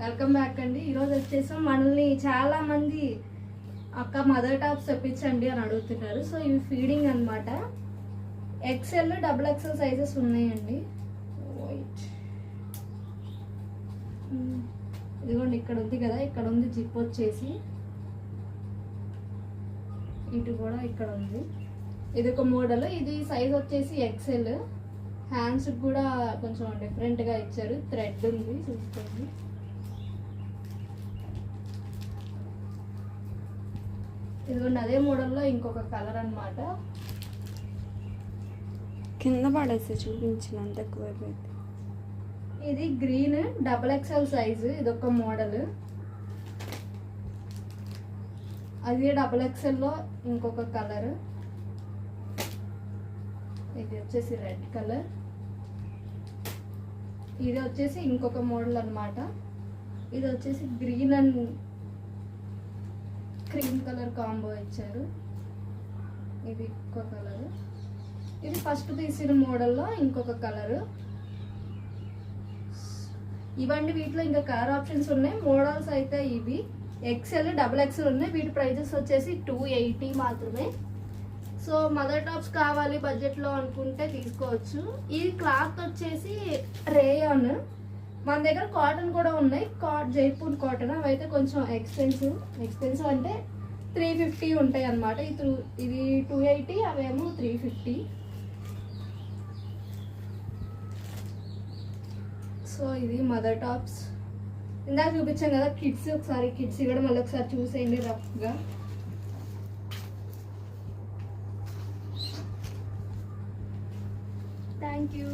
Welcome back అండి. ఈరోజు వచ్చేసాం మనల్ని చాలా మంది అక్క మదర్ టాప్స్ తెప్పించండి అని అడుగుతున్నారు. సో ఇవి ఫీడింగ్ అనమాట. XL XXL సైజెస్ ఉన్నాయండి. వైట్ ఇదిగోండి, ఇక్కడ ఉంది కదా, ఇక్కడ ఉంది జిప్ వచ్చేసి, ఇటు కూడా ఇక్కడ ఉంది. ఇది ఒక మోడల్. ఇది సైజ్ వచ్చేసి XL. హ్యాండ్స్ కూడా కొంచెం డిఫరెంట్గా ఇచ్చారు. థ్రెడ్ ఉంది, చూసుకోండి. ఇదిగోండి, అదే మోడల్లో ఇంకొక కలర్ అన్నమాట. కింద పడేసి చూపించినంత ఎక్కువైపోయింది. ఇది గ్రీన్ XXL సైజు. ఇదొక మోడల్. అది XXL లో ఇంకొక కలర్. ఇది వచ్చేసి రెడ్ కలర్. ఇది వచ్చేసి ఇంకొక మోడల్ అన్నమాట. ఇది వచ్చేసి green and cream colour combo ఇచ్చారు. ఇది ఇంకొక కలర్. ఇది ఫస్ట్ తీసిన మోడల్లో ఇంకొక కలర్. ఇవన్నీ వీటిలో ఇంకా కలర్ ఆప్షన్స్ ఉన్నాయి. మోడల్స్ అయితే ఇవి XL XXL ఉన్నాయి. వీటి ప్రైజెస్ వచ్చేసి 280 మాత్రమే. సో మదర్ టాప్స్ కావాలి బడ్జెట్లో అనుకుంటే తీసుకోవచ్చు. ఈ క్లాత్ వచ్చేసి రేయాన్. మన దగ్గర కాటన్ కూడా ఉన్నాయి. జైపూర్ కాటన్. అవి అయితే కొంచెం ఎక్స్పెన్సివ్ అంటే 350 ఉంటాయి అన్నమాట. ఇది 280, అవేమో 350. సో ఇది మదర్ టాప్స్. ఇందాక చూపించాం కదా కిడ్స్. ఒకసారి కిడ్స్ కూడా మళ్ళీ ఒకసారి చూసేయండి రఫ్గా. Thank you.